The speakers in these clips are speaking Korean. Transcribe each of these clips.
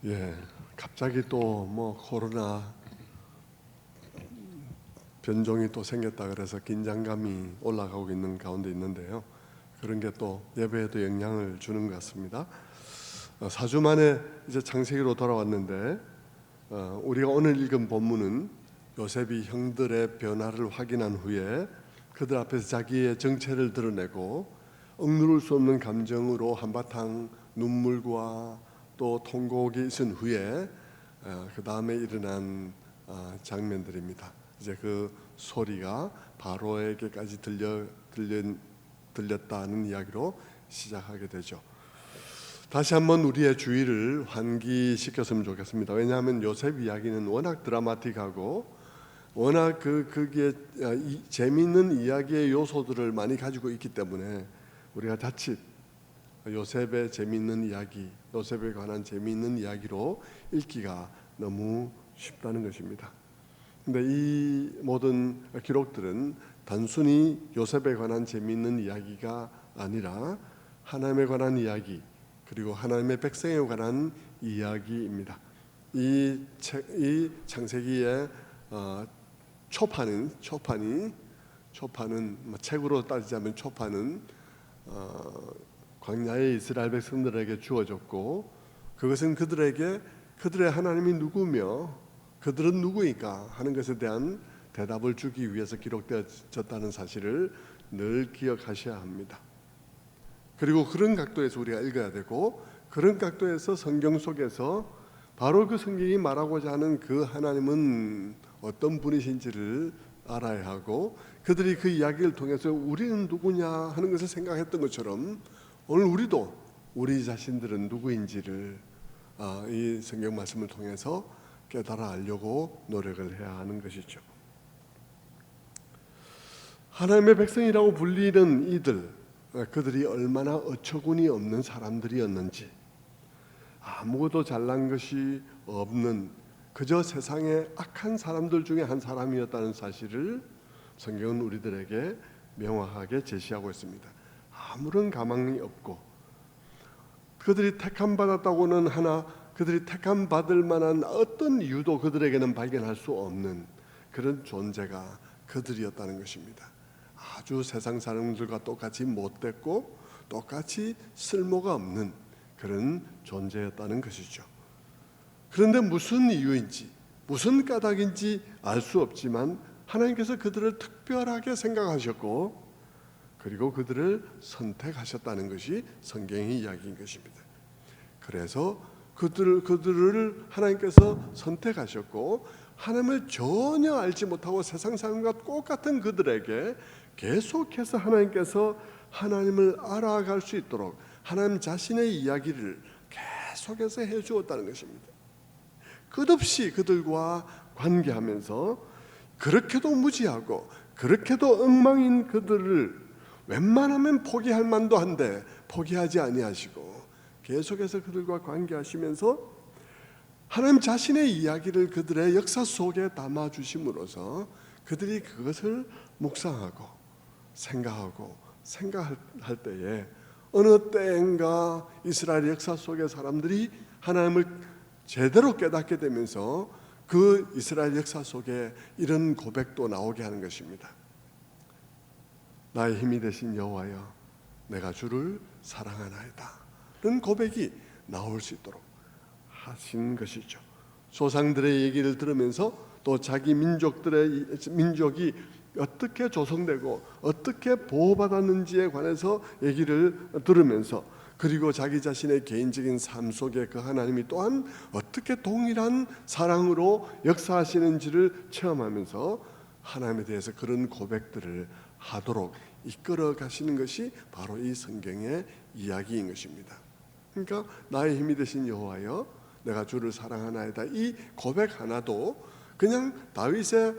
예, 갑자기 또 뭐 코로나 변종이 또 생겼다 그래서 긴장감이 올라가고 있는 가운데 있는데요. 그런 게 또 예배에도 영향을 주는 것 같습니다. 4주 만에 이제 창세기로 돌아왔는데 우리가 오늘 읽은 본문은 요셉이 형들의 변화를 확인한 후에 그들 앞에서 자기의 정체를 드러내고 억누를 수 없는 감정으로 한바탕 눈물과 또 통곡이 있은 후에 그 다음에 일어난 장면들입니다. 이제 그 소리가 바로에게까지 들렸다는 이야기로 시작하게 되죠. 다시 한번 우리의 주의를 환기시켰으면 좋겠습니다. 왜냐하면 요셉 이야기는 워낙 드라마틱하고 워낙 그게 재미있는 이야기의 요소들을 많이 가지고 있기 때문에 우리가 자칫 요셉의 재미있는 이야기, 요셉에 관한 재미있는 이야기로 읽기가 너무 쉽다는 것입니다. 근데 이 모든 기록들은 단순히 요셉에 관한 재미있는 이야기가 아니라 하나님에 관한 이야기, 그리고 하나님의 백성에 관한 이야기입니다. 이 창세기의 초판은 책으로 따지자면 초판은 광야의 이스라엘 백성들에게 주어졌고, 그것은 그들의 하나님이 누구며 그들은 누구인가 하는 것에 대한 대답을 주기 위해서 기록되어졌다는 사실을 늘 기억하셔야 합니다. 그리고 그런 각도에서 우리가 읽어야 되고, 그런 각도에서 성경 속에서 바로 그 성경이 말하고자 하는 그 하나님은 어떤 분이신지를 알아야 하고, 그들이 그 이야기를 통해서 우리는 누구냐 하는 것을 생각했던 것처럼 오늘 우리도 우리 자신들은 누구인지를 이 성경 말씀을 통해서 깨달아 알려고 노력을 해야 하는 것이죠. 하나님의 백성이라고 불리는 이들, 그들이 얼마나 어처구니 없는 사람들이었는지, 아무것도 잘난 것이 없는 그저 세상의 악한 사람들 중에 한 사람이었다는 사실을 성경은 우리들에게 명확하게 제시하고 있습니다. 아무런 가망이 없고, 그들이 택함 받았다고는 하나 그들이 택함 받을 만한 어떤 이유도 그들에게는 발견할 수 없는 그런 존재가 그들이었다는 것입니다. 아주 세상 사람들과 똑같이 못됐고 똑같이 쓸모가 없는 그런 존재였다는 것이죠. 그런데 무슨 이유인지 무슨 까닭인지 알 수 없지만 하나님께서 그들을 특별하게 생각하셨고, 그리고 그들을 선택하셨다는 것이 성경의 이야기인 것입니다. 그래서 그들을 하나님께서 선택하셨고, 하나님을 전혀 알지 못하고 세상 사람과 똑같은 그들에게 계속해서 하나님께서 하나님을 알아갈 수 있도록 하나님 자신의 이야기를 계속해서 해주었다는 것입니다. 끝없이 그들과 관계하면서 그렇게도 무지하고 그렇게도 엉망인 그들을 웬만하면 포기할 만도 한데 포기하지 아니하시고 계속해서 그들과 관계하시면서 하나님 자신의 이야기를 그들의 역사 속에 담아주심으로써 그들이 그것을 묵상하고 생각할 때에 어느 때인가 이스라엘 역사 속의 사람들이 하나님을 제대로 깨닫게 되면서 그 이스라엘 역사 속에 이런 고백도 나오게 하는 것입니다. 나의 힘이 되신 여호와여, 내가 주를 사랑하나이다. 그런 고백이 나올 수 있도록 하신 것이죠. 조상들의 얘기를 들으면서 또 자기 민족이 어떻게 조성되고 어떻게 보호받았는지에 관해서 얘기를 들으면서, 그리고 자기 자신의 개인적인 삶 속에 그 하나님이 또한 어떻게 동일한 사랑으로 역사하시는지를 체험하면서 하나님에 대해서 그런 고백들을 하도록 이끌어 가시는 것이 바로 이 성경의 이야기인 것입니다. 그러니까 나의 힘이 되신 여호와여, 내가 주를 사랑하나이다. 이 고백 하나도 그냥 다윗의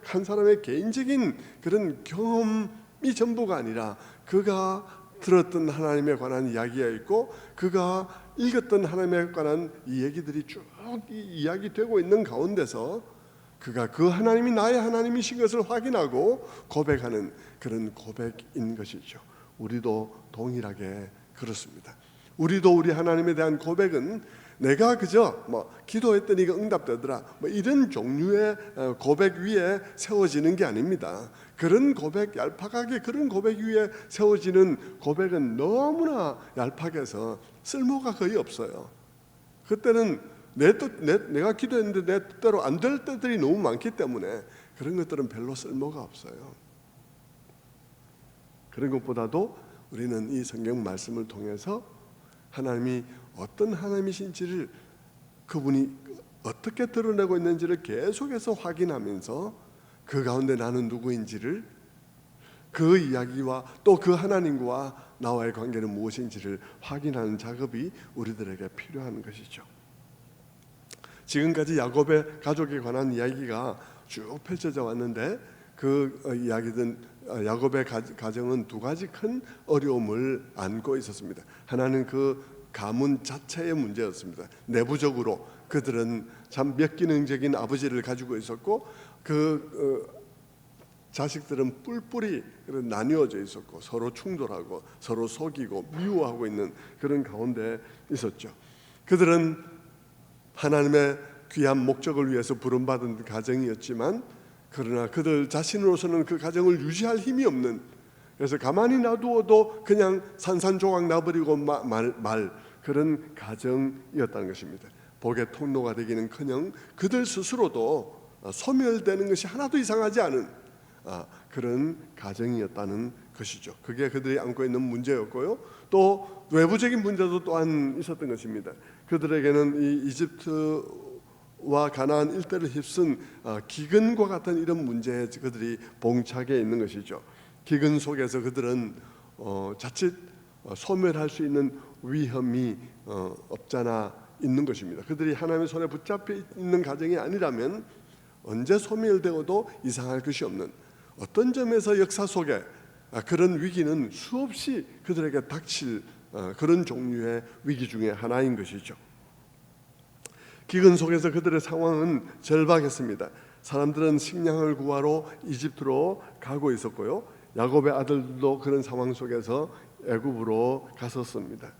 한 사람의 개인적인 그런 경험이 전부가 아니라 그가 들었던 하나님에 관한 이야기가 있고 그가 읽었던 하나님에 관한 이 얘기들이 쭉 이야기되고 있는 가운데서 그가 그 하나님이 나의 하나님이신 것을 확인하고 고백하는 그런 고백인 것이죠. 우리도 동일하게 그렇습니다. 우리도 우리 하나님에 대한 고백은 내가 그저 기도했더니 이거 응답되더라 이런 종류의 고백 위에 세워지는 게 아닙니다. 그런 고백, 얄팍하게 그런 고백 위에 세워지는 고백은 너무나 얄팍해서 쓸모가 거의 없어요. 그때는 내가 기도했는데 내 뜻대로 안 될 때들이 너무 많기 때문에 그런 것들은 별로 쓸모가 없어요. 그런 것보다도 우리는 이 성경 말씀을 통해서 하나님이 어떤 하나님이신지를, 그분이 어떻게 드러내고 있는지를 계속해서 확인하면서 그 가운데 나는 누구인지를, 그 이야기와 또 그 하나님과 나와의 관계는 무엇인지를 확인하는 작업이 우리들에게 필요한 것이죠. 지금까지 야곱의 가족에 관한 이야기가 쭉 펼쳐져 왔는데 그 이야기든 야곱의 가정은 두 가지 큰 어려움을 안고 있었습니다. 하나는 그 가문 자체의 문제였습니다. 내부적으로 그들은 참 미기능적인 아버지를 가지고 있었고 자식들은 뿔뿔이 나뉘어져 있었고 서로 충돌하고 서로 속이고 미워하고 있는 그런 가운데 있었죠. 그들은 하나님의 귀한 목적을 위해서 부름받은 가정이었지만 그러나 그들 자신으로서는 그 가정을 유지할 힘이 없는, 그래서 가만히 놔두어도 그냥 산산조각 나버리고 말 그런 가정이었다는 것입니다. 복의 통로가 되기는커녕 그들 스스로도 소멸되는 것이 하나도 이상하지 않은 그런 가정이었다는 것이죠. 그게 그들이 안고 있는 문제였고요. 또 외부적인 문제도 또한 있었던 것입니다. 그들에게는 이 이집트와 가나안 일대를 휩쓴 기근과 같은 이런 문제에 그들이 봉착해 있는 것이죠. 기근 속에서 그들은 자칫 소멸할 수 있는 위험이 없잖아 있는 것입니다. 그들이 하나님의 손에 붙잡혀 있는 가정이 아니라면 언제 소멸되어도 이상할 것이 없는, 어떤 점에서 역사 속에 그런 위기는 수없이 그들에게 닥칠 그런 종류의 위기 중에 하나인 것이죠. 기근 속에서 그들의 상황은 절박했습니다. 사람들은 식량을 구하러 이집트로 가고 있었고요. 야곱의 아들도 그런 상황 속에서 애굽으로 갔었습니다.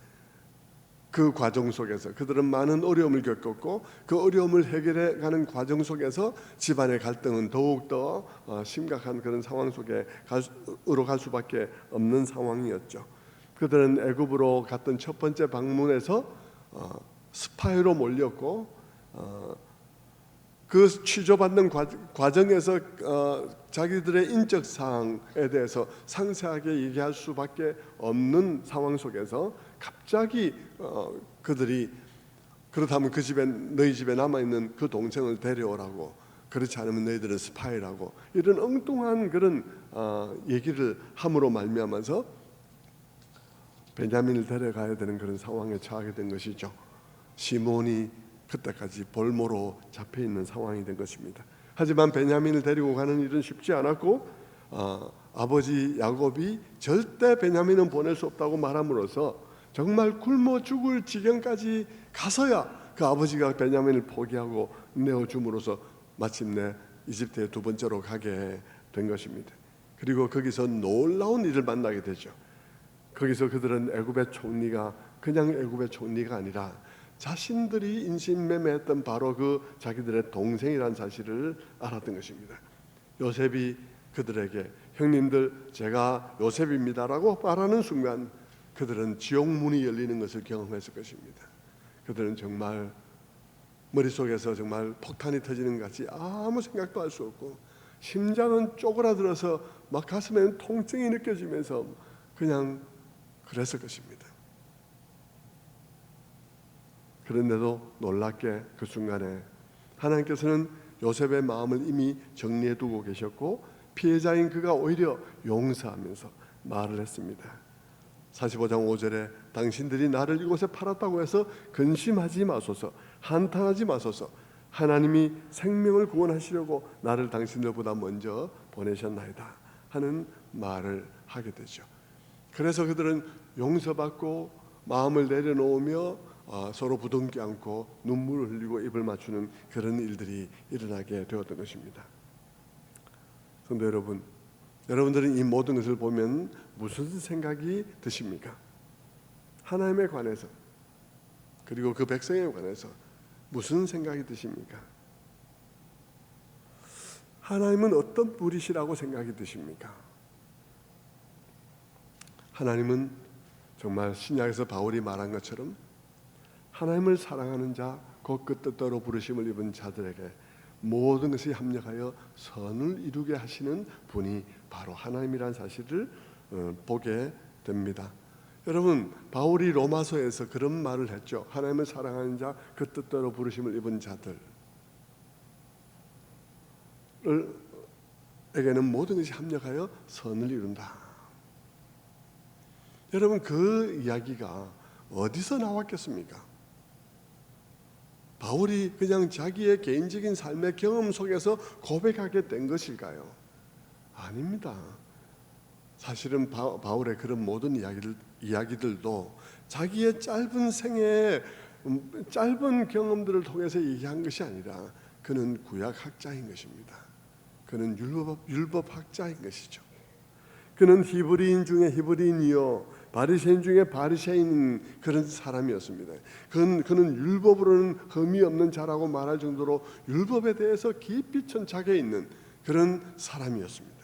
그 과정 속에서 그들은 많은 어려움을 겪었고 그 어려움을 해결해 가는 과정 속에서 집안의 갈등은 더욱더 심각한 그런 상황 속에 갈 수밖에 없는 상황이었죠. 그들은 애굽으로 갔던 첫 번째 방문에서 스파이로 몰렸고 그 취조받는 과정에서 자기들의 인적 사항에 대해서 상세하게 얘기할 수밖에 없는 상황 속에서 갑자기 그들이 그렇다면 그 집에, 너희 집에 남아있는 그 동생을 데려오라고, 그렇지 않으면 너희들은 스파이라고, 이런 엉뚱한 그런 얘기를 함으로 말미암아서 베냐민을 데려가야 되는 그런 상황에 처하게 된 것이죠. 시몬이 그때까지 볼모로 잡혀있는 상황이 된 것입니다. 하지만 베냐민을 데리고 가는 일은 쉽지 않았고 아버지 야곱이 절대 베냐민은 보낼 수 없다고 말함으로써 정말 굶어 죽을 지경까지 가서야 그 아버지가 베냐민을 포기하고 내어줌으로써 마침내 이집트에 두 번째로 가게 된 것입니다. 그리고 거기서 놀라운 일을 만나게 되죠. 거기서 그들은 애굽의 총리가 그냥 애굽의 총리가 아니라 자신들이 인신매매했던 바로 그 자기들의 동생이라는 사실을 알았던 것입니다. 요셉이 그들에게 형님들 제가 요셉입니다라고 말하는 순간 그들은 지옥문이 열리는 것을 경험했을 것입니다. 그들은 정말 머릿속에서 정말 폭탄이 터지는 것 같이 아무 생각도 할 수 없고 심장은 쪼그라들어서 막 가슴에는 통증이 느껴지면서 그냥 그랬을 것입니다. 그런데도 놀랍게 그 순간에 하나님께서는 요셉의 마음을 이미 정리해 두고 계셨고 피해자인 그가 오히려 용서하면서 말을 했습니다. 45장 5절에 당신들이 나를 이곳에 팔았다고 해서 근심하지 마소서, 한탄하지 마소서. 하나님이 생명을 구원하시려고 나를 당신들보다 먼저 보내셨나이다 하는 말을 하게 되죠. 그래서 그들은 용서받고 마음을 내려놓으며 서로 부둥켜 안고 눈물을 흘리고 입을 맞추는 그런 일들이 일어나게 되었던 것입니다. 성도 여러분, 여러분들은 이 모든 것을 보면 무슨 생각이 드십니까? 하나님에 관해서 그리고 그 백성에 관해서 무슨 생각이 드십니까? 하나님은 어떤 분이시라고 생각이 드십니까? 하나님은 정말 신약에서 바울이 말한 것처럼 하나님을 사랑하는 자, 곧 그 뜻대로 부르심을 입은 자들에게 모든 것이 합력하여 선을 이루게 하시는 분이 바로 하나님이라는 사실을 보게 됩니다. 여러분, 바울이 로마서에서 그런 말을 했죠. 하나님을 사랑하는 자, 그 뜻대로 부르심을 입은 자들에게는 모든 것이 합력하여 선을 이룬다. 여러분, 그 이야기가 어디서 나왔겠습니까? 바울이 그냥 자기의 개인적인 삶의 경험 속에서 고백하게 된 것일까요? 아닙니다. 사실은 바울의 그런 모든 이야기들도 자기의 짧은 생애의 짧은 경험들을 통해서 얘기한 것이 아니라 그는 구약학자인 것입니다. 그는 율법학자인 것이죠. 그는 히브리인 중에 히브리인이요 바리새인 중에 바리새인 그런 사람이었습니다. 그는 율법으로는 흠이 없는 자라고 말할 정도로 율법에 대해서 깊이 천착해 있는 그런 사람이었습니다.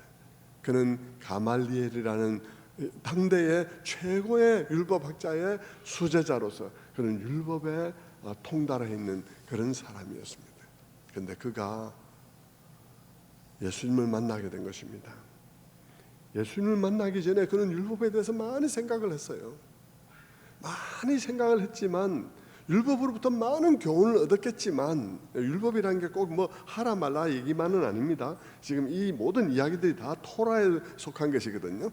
그는 가말리엘이라는 당대의 최고의 율법학자의 수제자로서 그는 율법에 통달해 있는 그런 사람이었습니다. 그런데 그가 예수님을 만나게 된 것입니다. 예수님을 만나기 전에 그는 율법에 대해서 많이 생각을 했어요. 많이 생각을 했지만 율법으로부터 많은 교훈을 얻었겠지만 율법이라는 게 꼭 뭐 하라 말라 얘기만은 아닙니다. 지금 이 모든 이야기들이 다 토라에 속한 것이거든요.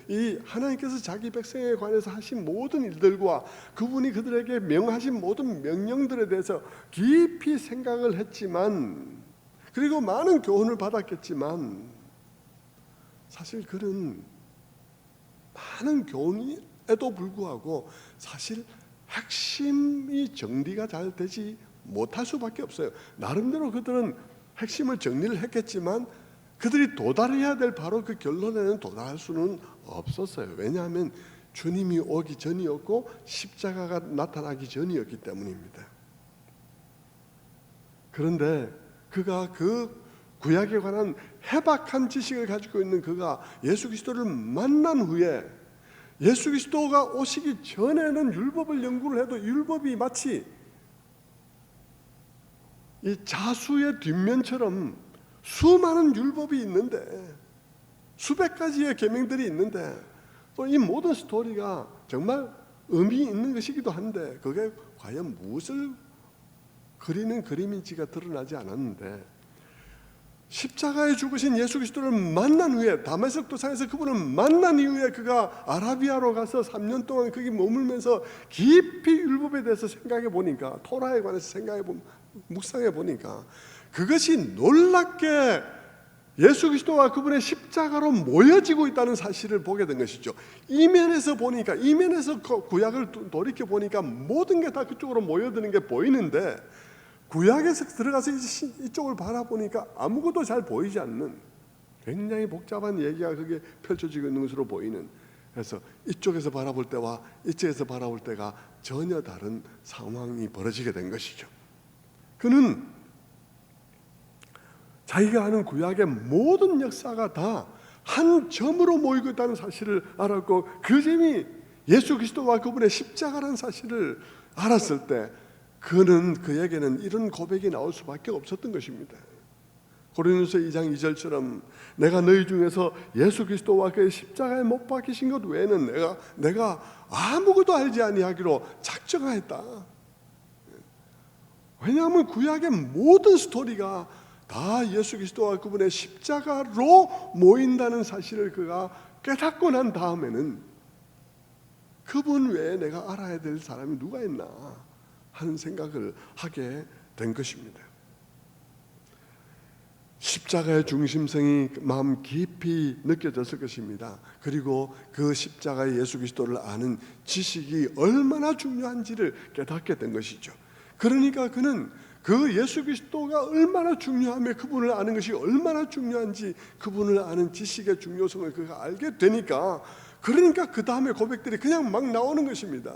이 하나님께서 자기 백성에 관해서 하신 모든 일들과 그분이 그들에게 명하신 모든 명령들에 대해서 깊이 생각을 했지만 그리고 많은 교훈을 받았겠지만 사실 그는 많은 교훈에도 불구하고 사실 핵심이 정리가 잘 되지 못할 수밖에 없어요. 나름대로 그들은 핵심을 정리를 했겠지만 그들이 도달해야 될 바로 그 결론에는 도달할 수는 없었어요. 왜냐하면 주님이 오기 전이었고 십자가가 나타나기 전이었기 때문입니다. 그런데 그가 그 구약에 관한 해박한 지식을 가지고 있는 그가 예수 그리스도를 만난 후에 예수 그리스도가 오시기 전에는 율법을 연구를 해도 율법이 마치 이 자수의 뒷면처럼 수많은 율법이 있는데 수백 가지의 계명들이 있는데 또 이 모든 스토리가 정말 의미 있는 것이기도 한데 그게 과연 무엇을 그리는 그림인지가 드러나지 않았는데 십자가에 죽으신 예수 그리스도를 만난 후에 다메섹 도상에서 그분을 만난 이후에 그가 아라비아로 가서 3년 동안 거기 머물면서 깊이 율법에 대해서 생각해 보니까 토라에 관해서 묵상해 보니까 그것이 놀랍게 예수 그리스도와 그분의 십자가로 모여지고 있다는 사실을 보게 된 것이죠. 이면에서 보니까 이면에서 구약을 돌이켜 보니까 모든 게 다 그쪽으로 모여드는 게 보이는데 구약에서 들어가서 이쪽을 바라보니까 아무것도 잘 보이지 않는 굉장히 복잡한 얘기가 그게 펼쳐지고 있는 것으로 보이는 그래서 이쪽에서 바라볼 때와 이쪽에서 바라볼 때가 전혀 다른 상황이 벌어지게 된 것이죠. 그는 자기가 아는 구약의 모든 역사가 다 한 점으로 모이고 있다는 사실을 알았고 그 점이 예수 그리스도와 그분의 십자가라는 사실을 알았을 때 그에게는 이런 고백이 나올 수밖에 없었던 것입니다. 고린도서 2장 2절처럼 내가 너희 중에서 예수 그리스도와 그의 십자가에 못 박히신 것 외에는 내가 아무것도 알지 아니하기로 작정하였다. 왜냐하면 구약의 모든 스토리가 다 예수 그리스도와 그분의 십자가로 모인다는 사실을 그가 깨닫고 난 다음에는 그분 외에 내가 알아야 될 사람이 누가 있나 하는 생각을 하게 된 것입니다. 십자가의 중심성이 마음 깊이 느껴졌을 것입니다. 그리고 그 십자가의 예수 그리스도를 아는 지식이 얼마나 중요한지를 깨닫게 된 것이죠. 그러니까 그는 그 예수 그리스도가 얼마나 중요하며 그분을 아는 것이 얼마나 중요한지 그분을 아는 지식의 중요성을 그가 알게 되니까 그러니까 그 다음에 고백들이 그냥 막 나오는 것입니다.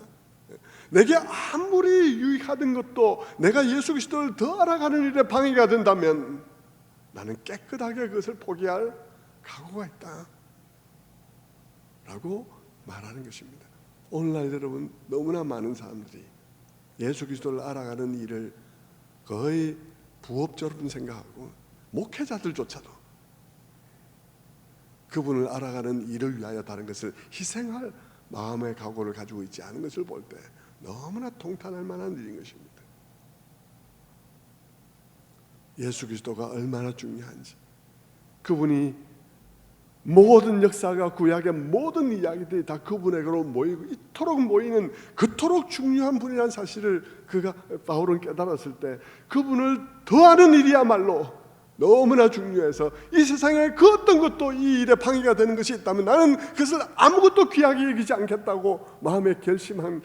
내게 아무리 유익하던 것도 내가 예수 그리스도를 더 알아가는 일에 방해가 된다면 나는 깨끗하게 그것을 포기할 각오가 있다 라고 말하는 것입니다. 오늘날 여러분, 너무나 많은 사람들이 예수 그리스도를 알아가는 일을 거의 부업처럼 생각하고, 목회자들조차도 그분을 알아가는 일을 위하여 다른 것을 희생할 마음의 각오를 가지고 있지 않은 것을 볼 때 너무나 통탄할 만한 일인 것입니다. 예수 그리스도가 얼마나 중요한지, 그분이 모든 역사가 구약의 모든 이야기들이 다 그분에게로 모이고 이토록 모이는 그토록 중요한 분이라는 사실을 바울은 깨달았을 때 그분을 더 아는 일이야말로 너무나 중요해서 이 세상에 그 어떤 것도 이 일에 방해가 되는 것이 있다면 나는 그것을 아무것도 귀하게 여기지 않겠다고 마음에 결심하는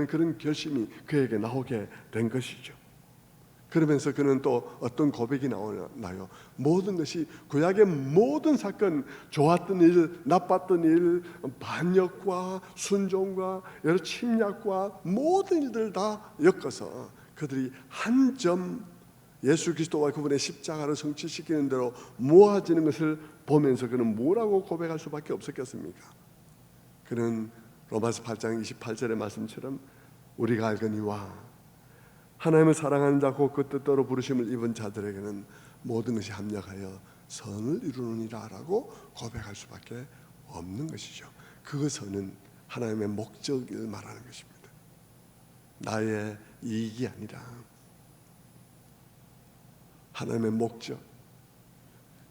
그런 결심이 그에게 나오게 된 것이죠. 그러면서 그는 또 어떤 고백이 나오나요? 모든 것이 구약의 모든 사건, 좋았던 일, 나빴던 일, 반역과 순종과 여러 침략과 모든 일들 다 엮어서 그들이 한 점 예수 그리스도와 그분의 십자가를 성취시키는 대로 모아지는 것을 보면서 그는 뭐라고 고백할 수밖에 없었겠습니까? 그는 로마서 8장 28절의 말씀처럼 우리가 알거니와 하나님을 사랑하는 자 곧 그 뜻대로 부르심을 입은 자들에게는 모든 것이 합력하여 선을 이루느니라 라고 고백할 수밖에 없는 것이죠. 그 선은 하나님의 목적을 말하는 것입니다. 나의 이익이 아니라 하나님의 목적,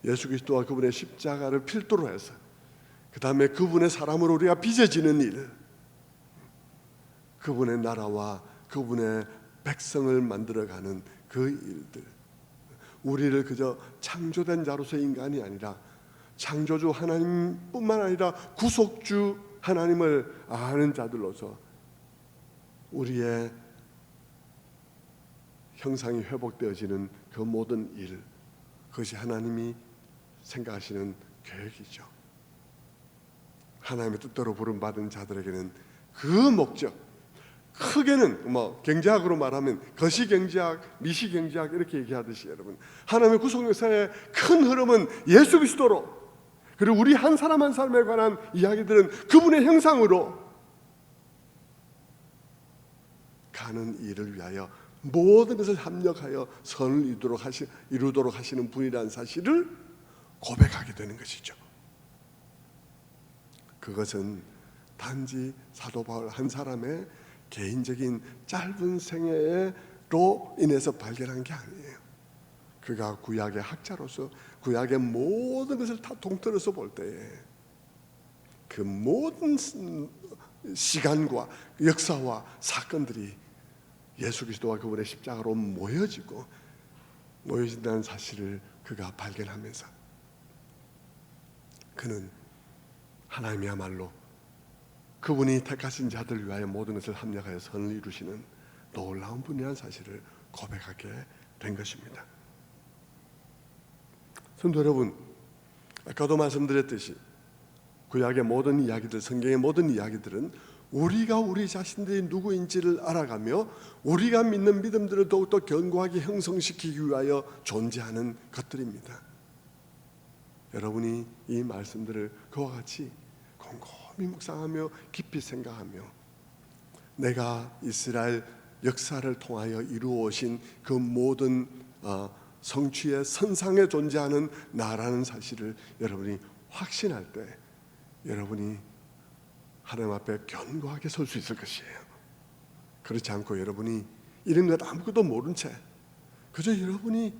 예수 그리스도와 그분의 십자가를 필두로 해서 그 다음에 그분의 사람으로 우리가 빚어지는 일, 그분의 나라와 그분의 백성을 만들어가는 그 일들, 우리를 그저 창조된 자로서 인간이 아니라 창조주 하나님뿐만 아니라 구속주 하나님을 아는 자들로서 우리의 형상이 회복되어지는 그 모든 일, 그것이 하나님이 생각하시는 계획이죠. 하나님의 뜻대로 부름받은 자들에게는 그 목적, 크게는 경제학으로 말하면 거시경제학, 미시경제학 이렇게 얘기하듯이 여러분, 하나님의 구속 역사의 큰 흐름은 예수 그리스도로, 그리고 우리 한 사람 한 사람에 관한 이야기들은 그분의 형상으로 가는 일을 위하여 모든 것을 합력하여 선을 이루도록 하시는 분이라는 사실을 고백하게 되는 것이죠. 그것은 단지 사도 바울 한 사람의 개인적인 짧은 생애로 인해서 발견한 게 아니에요. 그가 구약의 학자로서 구약의 모든 것을 다 통틀어서 볼 때에 그 모든 시간과 역사와 사건들이 예수 그리스도와 그분의 십자가로 모여진다는 사실을 그가 발견하면서 그는 하나님이야말로 그분이 택하신 자들을 위하여 모든 것을 합력하여 선을 이루시는 놀라운 분이라는 사실을 고백하게 된 것입니다. 성도 여러분, 아까도 말씀드렸듯이 구약의 모든 이야기들, 성경의 모든 이야기들은 우리가 우리 자신들이 누구인지를 알아가며 우리가 믿는 믿음들을 더욱더 견고하게 형성시키기 위하여 존재하는 것들입니다. 여러분이 이 말씀들을 그와 같이 곰곰이 묵상하며 깊이 생각하며 내가 이스라엘 역사를 통하여 이루어오신 그 모든 성취의 선상에 존재하는 나라는 사실을 여러분이 확신할 때 여러분이 하나님 앞에 견고하게 설 수 있을 것이에요. 그렇지 않고 여러분이 이런 것 아무것도 모른 채 그저 여러분이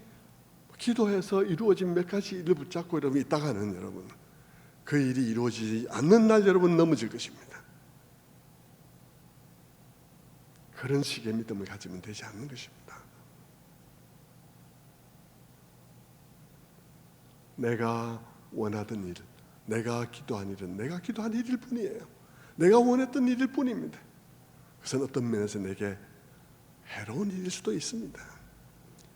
기도해서 이루어진 몇 가지 일을 붙잡고 여러분이 있다가는 여러분 그 일이 이루어지지 않는 날 여러분 넘어질 것입니다. 그런 식의 믿음을 가지면 되지 않는 것입니다. 내가 원하던 일, 내가 기도한 일은 내가 기도한 일일 뿐이에요. 내가 원했던 일일 뿐입니다. 그것은 어떤 면에서 내게 해로운 일일 수도 있습니다.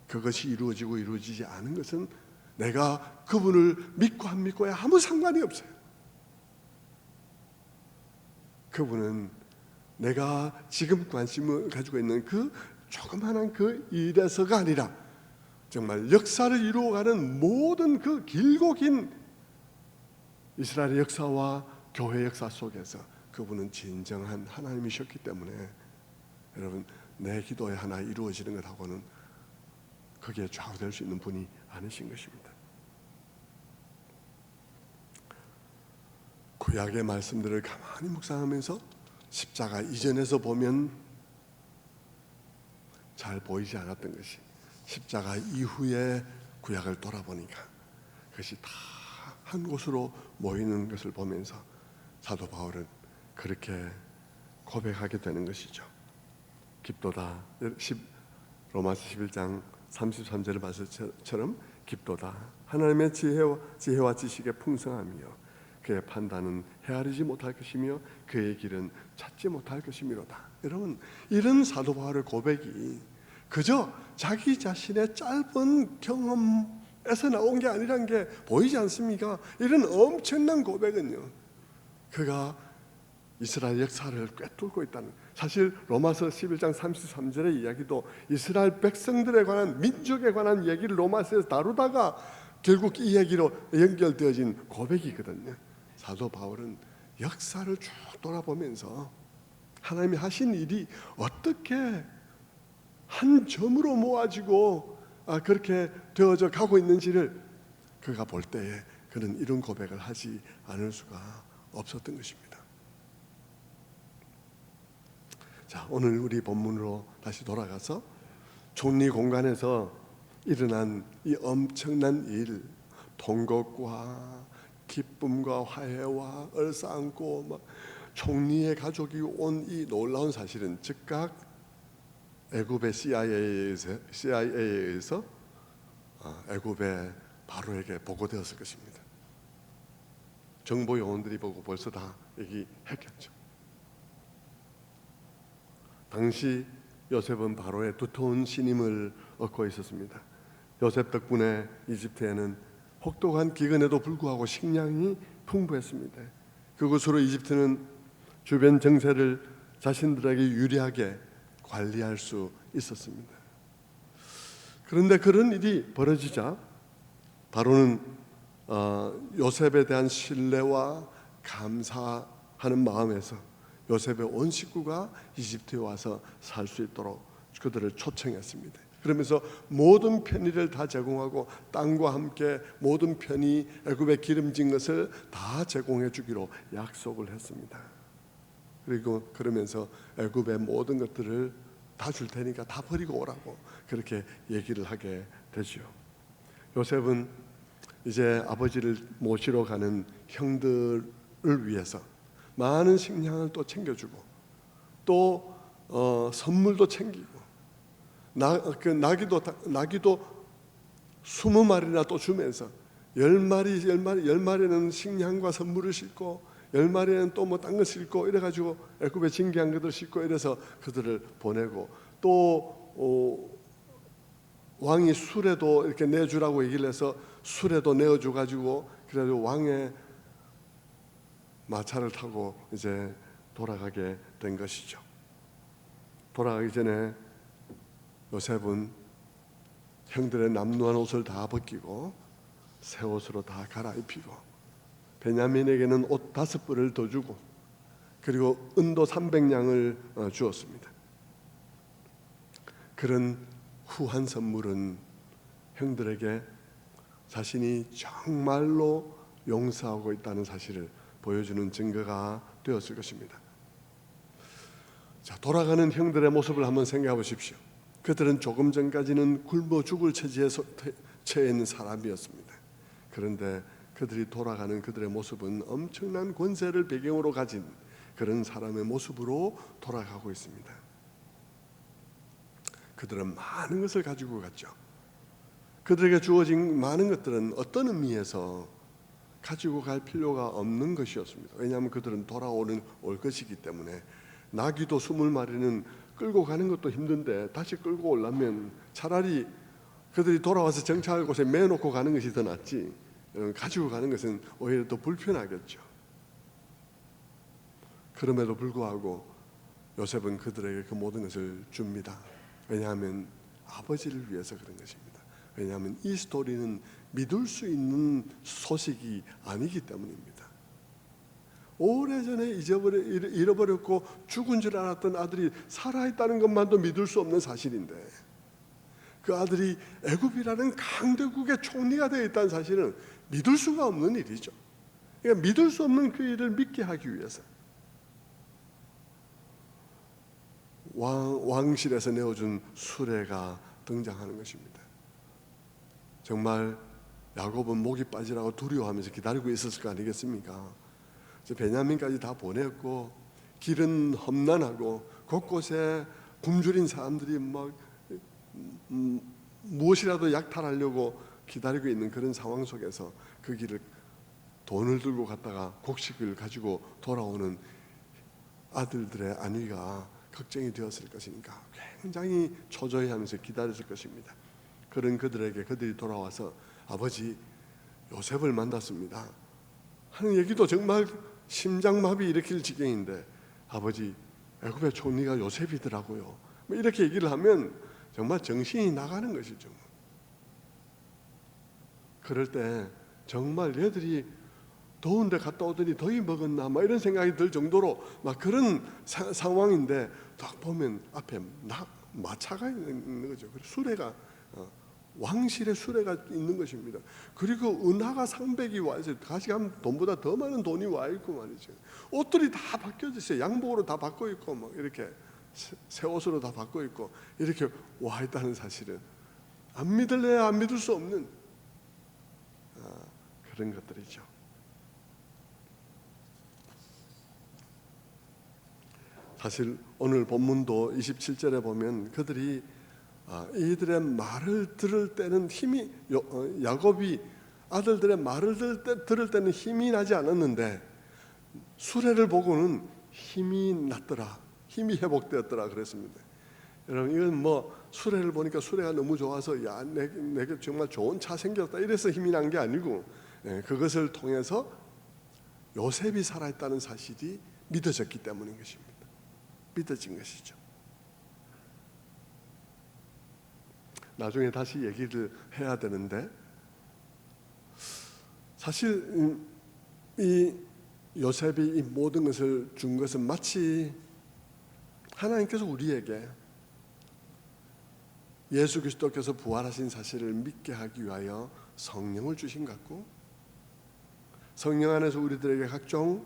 그것이 이루어지고 이루어지지 않은 것은 내가 그분을 믿고 안 믿고야 아무 상관이 없어요. 그분은 내가 지금 관심을 가지고 있는 그 조그마한 그 일에서가 아니라 정말 역사를 이루어가는 모든 그 길고 긴 이스라엘의 역사와 교회 역사 속에서 그분은 진정한 하나님이셨기 때문에 여러분, 내 기도에 하나 이루어지는 것하고는 거기에 좌우될 수 있는 분이 아니신 것입니다. 구약의 말씀들을 가만히 묵상하면서 십자가 이전에서 보면 잘 보이지 않았던 것이 십자가 이후에 구약을 돌아보니까 그것이 다 한 곳으로 모이는 것을 보면서 사도 바울은 그렇게 고백하게 되는 것이죠. 깊도다. 로마서 11장 33절의 말씀처럼 깊도다. 하나님의 지혜와 지식의 풍성함이요 그의 판단은 헤아리지 못할 것이며 그의 길은 찾지 못할 것이미로다. 여러분, 이런 사도 바울의 고백이 그저 자기 자신의 짧은 경험에서 나온 게 아니란 게 보이지 않습니까? 이런 엄청난 고백은요, 그가 이스라엘 역사를 꿰뚫고 있다는, 사실 로마서 11장 33절의 이야기도 이스라엘 백성들에 관한, 민족에 관한 얘기를 로마서에서 다루다가 결국 이 얘기로 연결되어진 고백이거든요. 사도 바울은 역사를 쭉 돌아보면서 하나님이 하신 일이 어떻게 한 점으로 모아지고 그렇게 되어져 가고 있는지를 그가 볼 때에 그는 이런 고백을 하지 않을 수가 없었던 것입니다. 자, 오늘 우리 본문으로 다시 돌아가서 촌리 공간에서 일어난 이 엄청난 일, 통곡과 기쁨과 화해와 얼싸안고 막 총리의 가족이 온 이 놀라운 사실은 즉각 애굽의 CIA에 의해서 애굽의 바로에게 보고되었을 것입니다. 정보 요원들이 보고 벌써 다 얘기했겠죠. 당시 요셉은 바로의 두터운 신임을 얻고 있었습니다. 요셉 덕분에 이집트에는 혹독한 기근에도 불구하고 식량이 풍부했습니다. 그것으로 이집트는 주변 정세를 자신들에게 유리하게 관리할 수 있었습니다. 그런데 그런 일이 벌어지자 바로는 요셉에 대한 신뢰와 감사하는 마음에서 요셉의 온 식구가 이집트에 와서 살 수 있도록 그들을 초청했습니다. 그러면서 모든 편의를 다 제공하고 땅과 함께 모든 편의, 애굽에 기름진 것을 다 제공해 주기로 약속을 했습니다. 그리고 그러면서 애굽의 모든 것들을 다 줄 테니까 다 버리고 오라고 그렇게 얘기를 하게 되죠. 요셉은 이제 아버지를 모시러 가는 형들을 위해서 많은 식량을 또 챙겨주고 또 선물도 챙기고 나기도 20마리나 또 주면서 10마리는 식량과 선물을 싣고 10마리는 또 뭐 딴 거 싣고 이래가지고 애굽에 징계한 것들 싣고 이래서 그들을 보내고 또 왕이 수레도 이렇게 내주라고 얘기를 해서 수레도 내어줘가지고 그래가지고 왕의 마차를 타고 이제 돌아가게 된 것이죠. 돌아가기 전에 요셉은 형들의 남루한 옷을 다 벗기고 새 옷으로 다 갈아입히고 베냐민에게는 옷 5벌을 더 주고 그리고 은도 300냥을 주었습니다. 그런 후한 선물은 형들에게 자신이 정말로 용서하고 있다는 사실을 보여주는 증거가 되었을 것입니다. 자, 돌아가는 형들의 모습을 한번 생각해 보십시오. 그들은 조금 전까지는 굶어 죽을 처해 있는 사람이었습니다. 그런데 그들이 돌아가는 그들의 모습은 엄청난 권세를 배경으로 가진 그런 사람의 모습으로 돌아가고 있습니다. 그들은 많은 것을 가지고 갔죠. 그들에게 주어진 많은 것들은 어떤 의미에서 가지고 갈 필요가 없는 것이었습니다. 왜냐하면 그들은 올 것이기 때문에. 나귀도 20마리는 끌고 가는 것도 힘든데 다시 끌고 오려면 차라리 그들이 돌아와서 정착할 곳에 매놓고 가는 것이 더 낫지 가지고 가는 것은 오히려 더 불편하겠죠. 그럼에도 불구하고 요셉은 그들에게 그 모든 것을 줍니다. 왜냐하면 아버지를 위해서 그런 것입니다. 왜냐하면 이 스토리는 믿을 수 있는 소식이 아니기 때문입니다. 오래전에 잃어버렸고 죽은 줄 알았던 아들이 살아있다는 것만도 믿을 수 없는 사실인데, 그 아들이 애굽이라는 강대국의 총리가 되어 있다는 사실은 믿을 수가 없는 일이죠. 그러니까 믿을 수 없는 그 일을 믿게 하기 위해서 왕실에서 내어준 수레가 등장하는 것입니다. 정말 야곱은 목이 빠지라고 두려워하면서 기다리고 있었을 거 아니겠습니까? 베냐민까지 다 보냈고 길은 험난하고 곳곳에 굶주린 사람들이 막 무엇이라도 약탈하려고 기다리고 있는 그런 상황 속에서 그 길을 돈을 들고 갔다가 곡식을 가지고 돌아오는 아들들의 안위가 걱정이 되었을 것이니까 굉장히 초조해하면서 기다렸을 것입니다. 그런 그들에게 그들이 돌아와서 아버지 요셉을 만났습니다 하는 얘기도 정말 심장마비 일으킬 지경인데, 아버지 애굽의 총리가 요셉이더라고요, 뭐 이렇게 얘기를 하면 정말 정신이 나가는 것이죠. 그럴 때 정말 얘들이 더운데 갔다 오더니 더위 먹었나 막 이런 생각이 들 정도로 막 그런 상황인데, 딱 보면 앞에 마차가 있는 거죠. 수레가 왕실의 수레가 있는 것입니다. 그리고 은하가 상백이 와 있어요. 같이 가면 돈보다 더 많은 돈이 와 있고 말이죠. 옷들이 다 바뀌어져 있어요. 양복으로 다 바꿔 입고 막 이렇게 새 옷으로 다 바꿔 입고 이렇게 와 있다는 사실은 안 믿을래야 안 믿을 수 없는 그런 것들이죠. 사실 오늘 본문도 27절에 보면 그들이 이들의 말을 들을 때는 힘이 야곱이 아들들의 말을 들을 때는 힘이 나지 않았는데 수레를 보고는 힘이 났더라, 힘이 회복되었더라 그랬습니다. 여러분, 이건 뭐 수레를 보니까 수레가 너무 좋아서 야 내게 정말 좋은 차 생겼다 이래서 힘이 난 게 아니고, 그것을 통해서 요셉이 살아있다는 사실이 믿어졌기 때문인 것입니다. 믿어진 것이죠. 나중에 다시 얘기를 해야 되는데, 사실 이 요셉이 이 모든 것을 준 것은 마치 하나님께서 우리에게 예수 그리스도께서 부활하신 사실을 믿게 하기 위하여 성령을 주신 것 같고, 성령 안에서 우리들에게 각종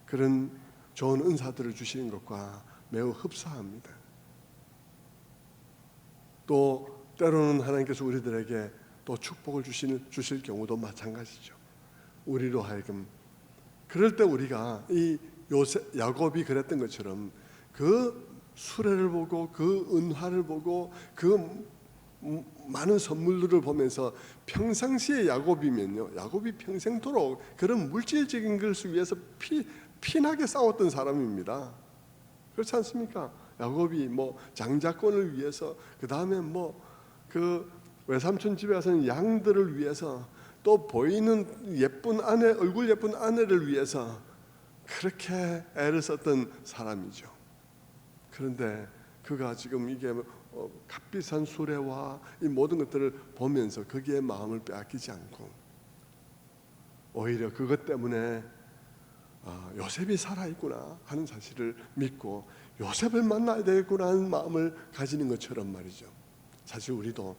그런 좋은 은사들을 주시는 것과 매우 흡사합니다. 또 때로는 하나님께서 우리들에게 또 축복을 주실 경우도 마찬가지죠. 우리로 하여금 그럴 때 우리가 이 야곱이 그랬던 것처럼 그 수레를 보고 그 은화를 보고 그 많은 선물들을 보면서, 평상시에 야곱이 평생도록 그런 물질적인 것을 위해서 피나게 싸웠던 사람입니다. 그렇지 않습니까? 야곱이 뭐 장자권을 위해서, 그 다음에 뭐 그 외삼촌 집에 가서는 양들을 위해서, 또 보이는 예쁜 아내, 얼굴 예쁜 아내를 위해서 그렇게 애를 썼던 사람이죠. 그런데 그가 지금 이게 값비싼 수레와 이 모든 것들을 보면서 거기에 마음을 빼앗기지 않고, 오히려 그것 때문에 요셉이 살아있구나 하는 사실을 믿고 요셉을 만나야 되겠구나 하는 마음을 가지는 것처럼 말이죠. 사실 우리도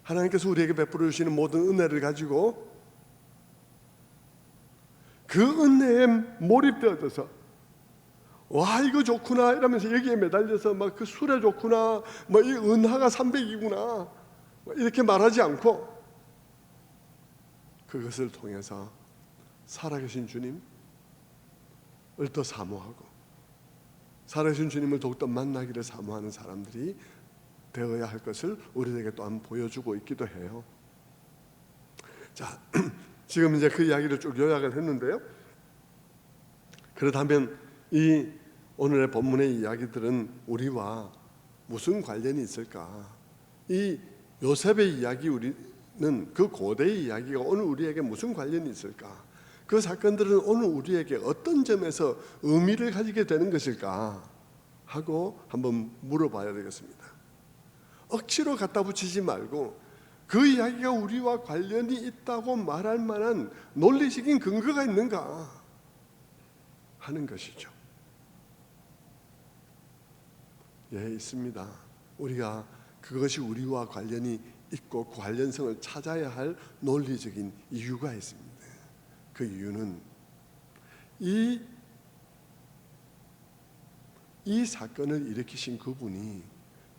하나님께서 우리에게 베풀어 주시는 모든 은혜를 가지고 그 은혜에 몰입되어져서 와 이거 좋구나 이러면서 여기에 매달려서 막 그 술에 좋구나, 뭐 이 은하가 300이구나 이렇게 말하지 않고, 그것을 통해서 살아계신 주님을 더 사모하고 살아계신 주님을 더욱더 만나기를 사모하는 사람들이 되어야 할 것을 우리에게 또한 보여주고 있기도 해요. 자, 지금 이제 그 이야기를 쭉 요약을 했는데요. 그렇다면 이 오늘의 본문의 이야기들은 우리와 무슨 관련이 있을까? 이 요셉의 이야기, 우리는 그 고대의 이야기가 오늘 우리에게 무슨 관련이 있을까? 그 사건들은 오늘 우리에게 어떤 점에서 의미를 가지게 되는 것일까 하고 한번 물어봐야 되겠습니다. 억지로 갖다 붙이지 말고 그 이야기가 우리와 관련이 있다고 말할 만한 논리적인 근거가 있는가 하는 것이죠. 예, 있습니다. 우리가 그것이 우리와 관련이 있고 관련성을 찾아야 할 논리적인 이유가 있습니다. 그 이유는 이 사건을 일으키신 그분이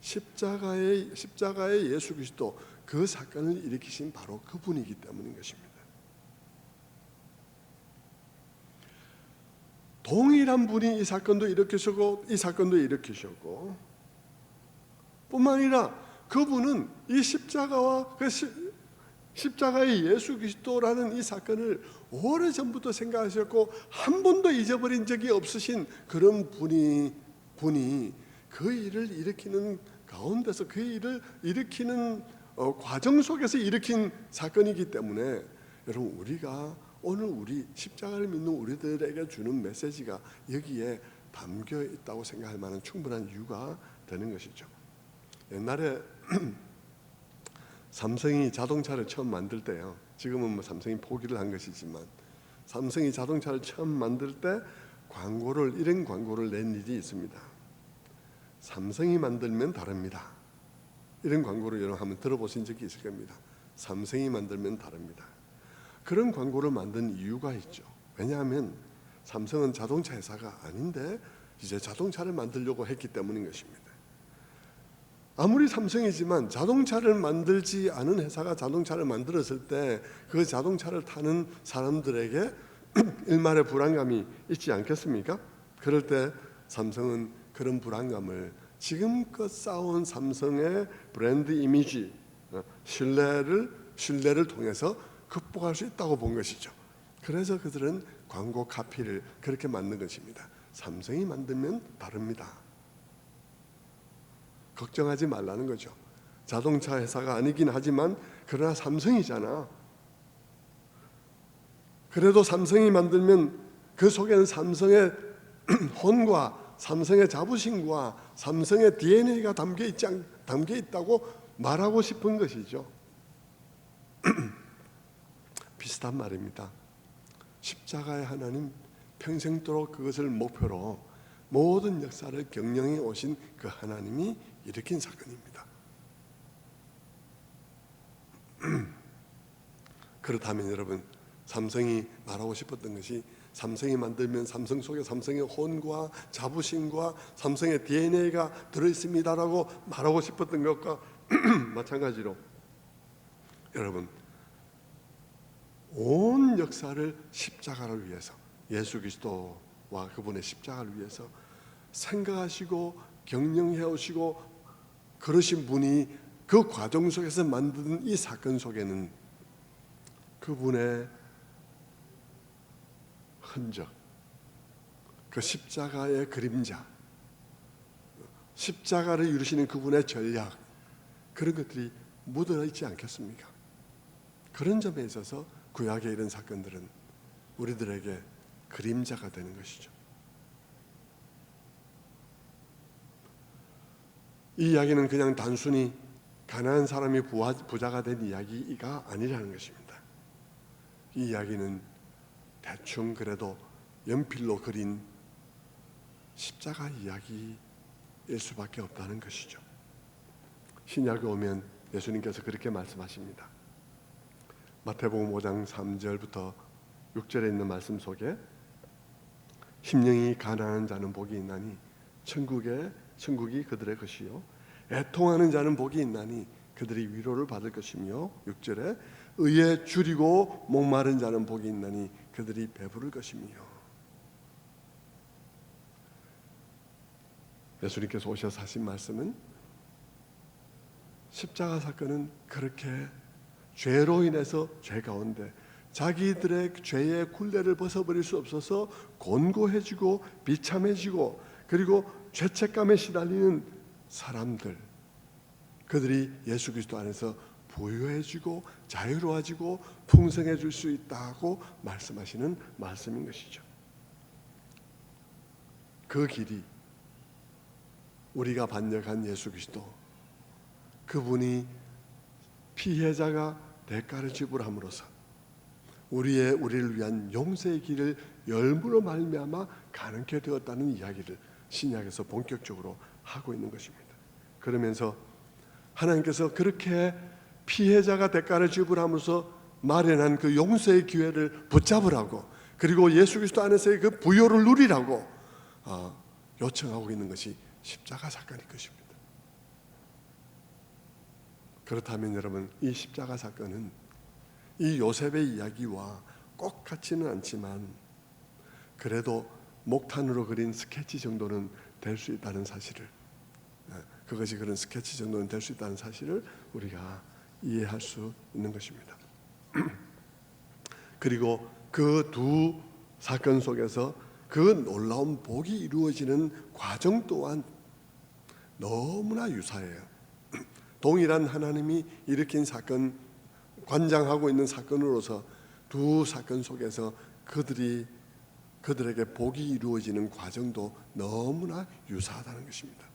십자가의 예수 그리스도, 그 사건을 일으키신 바로 그분이기 때문인 것입니다. 동일한 분이 이 사건도 일으키셨고 이 사건도 일으키셨고, 뿐만 아니라 그분은 이 십자가와 십자가의 예수 그리스도라는 이 사건을 오래전부터 생각하셨고 한 번도 잊어버린 적이 없으신 그런 분이 그 일을 일으키는 가운데서, 그 일을 일으키는 과정 속에서 일으킨 사건이기 때문에, 여러분, 우리가 오늘 우리 십자가를 믿는 우리들에게 주는 메시지가 여기에 담겨 있다고 생각할 만한 충분한 이유가 되는 것이죠. 옛날에 삼성이 자동차를 처음 만들 때요, 지금은 뭐 삼성이 포기를 한 것이지만, 삼성이 자동차를 처음 만들 때 이런 광고를 낸 일이 있습니다. 삼성이 만들면 다릅니다. 이런 광고를 여러분 한번 들어보신 적이 있을 겁니다. 삼성이 만들면 다릅니다. 그런 광고를 만든 이유가 있죠. 왜냐하면 삼성은 자동차 회사가 아닌데 이제 자동차를 만들려고 했기 때문인 것입니다. 아무리 삼성이지만 자동차를 만들지 않은 회사가 자동차를 만들었을 때 그 자동차를 타는 사람들에게 일말의 불안감이 있지 않겠습니까? 그럴 때 삼성은 그런 불안감을 지금껏 쌓아온 삼성의 브랜드 이미지, 신뢰를 통해서 극복할 수 있다고 본 것이죠. 그래서 그들은 광고 카피를 그렇게 만든 것입니다. 삼성이 만들면 다릅니다. 걱정하지 말라는 거죠. 자동차 회사가 아니긴 하지만 그러나 삼성이잖아. 그래도 삼성이 만들면 그 속에는 삼성의 혼과 삼성의 자부심과 삼성의 DNA가 담겨 있다고 말하고 싶은 것이죠. 비슷한 말입니다. 십자가의 하나님, 평생도록 그것을 목표로 모든 역사를 경영해 오신 그 하나님이 일으킨 사건입니다. 그렇다면 여러분, 삼성이 말하고 싶었던 것이 삼성이 만들면 삼성 속에 삼성의 혼과 자부심과 삼성의 DNA가 들어있습니다라고 말하고 싶었던 것과 마찬가지로, 여러분, 온 역사를 십자가를 위해서, 예수 그리스도와 그분의 십자가를 위해서 생각하시고 경영해 오시고 그러신 분이 그 과정 속에서 만든 이 사건 속에는 그분의 흔적, 그 십자가의 그림자, 십자가를 이루시는 그분의 전략, 그런 것들이 묻어 있지 않겠습니까? 그런 점에 있어서 구약의 이런 사건들은 우리들에게 그림자가 되는 것이죠. 이 이야기는 그냥 단순히 가난한 사람이 부자가 된 이야기가 아니라는 것입니다. 이 이야기는 대충 그래도 연필로 그린 십자가 이야기일 수밖에 없다는 것이죠. 신약에 오면 예수님께서 그렇게 말씀하십니다. 마태복음 5장 3절부터 6절에 있는 말씀 속에 심령이 가난한 자는 복이 있나니 천국이 그들의 것이요, 애통하는 자는 복이 있나니 그들이 위로를 받을 것이며, 6절에 의에 줄이고 목마른 자는 복이 있나니 그들이 배부를 것이며. 예수님께서 오셔서 하신 말씀은 십자가 사건은 그렇게 죄로 인해서 죄 가운데 자기들의 죄의 굴레를 벗어버릴 수 없어서 곤고해지고 비참해지고 그리고 죄책감에 시달리는 사람들, 그들이 예수 그리스도 안에서 부유해지고 자유로워지고 풍성해질 수 있다고 말씀하시는 말씀인 것이죠. 그 길이 우리가 반역한 예수 그리스도, 그분이 피해자가 대가를 지불함으로써 우리를 위한 용서의 길을 열므로 말미암아 가능케 되었다는 이야기를 신약에서 본격적으로 하고 있는 것입니다. 그러면서 하나님께서 그렇게 피해자가 대가를 지불함으로써 마련한 그 용서의 기회를 붙잡으라고, 그리고 예수 그리스도 안에서의 그 부요를 누리라고 요청하고 있는 것이 십자가 사건일 것입니다. 그렇다면 여러분, 이 십자가 사건은 이 요셉의 이야기와 꼭 같지는 않지만 그래도 목탄으로 그린 스케치 정도는 될 수 있다는 사실을, 그것이 그런 스케치 정도는 될 수 있다는 사실을 우리가 이해할 수 있는 것입니다. 그리고 그 두 사건 속에서 그 놀라운 복이 이루어지는 과정 또한 너무나 유사해요. 동일한 하나님이 일으킨 사건, 관장하고 있는 사건으로서 두 사건 속에서 그들에게 복이 이루어지는 과정도 너무나 유사하다는 것입니다.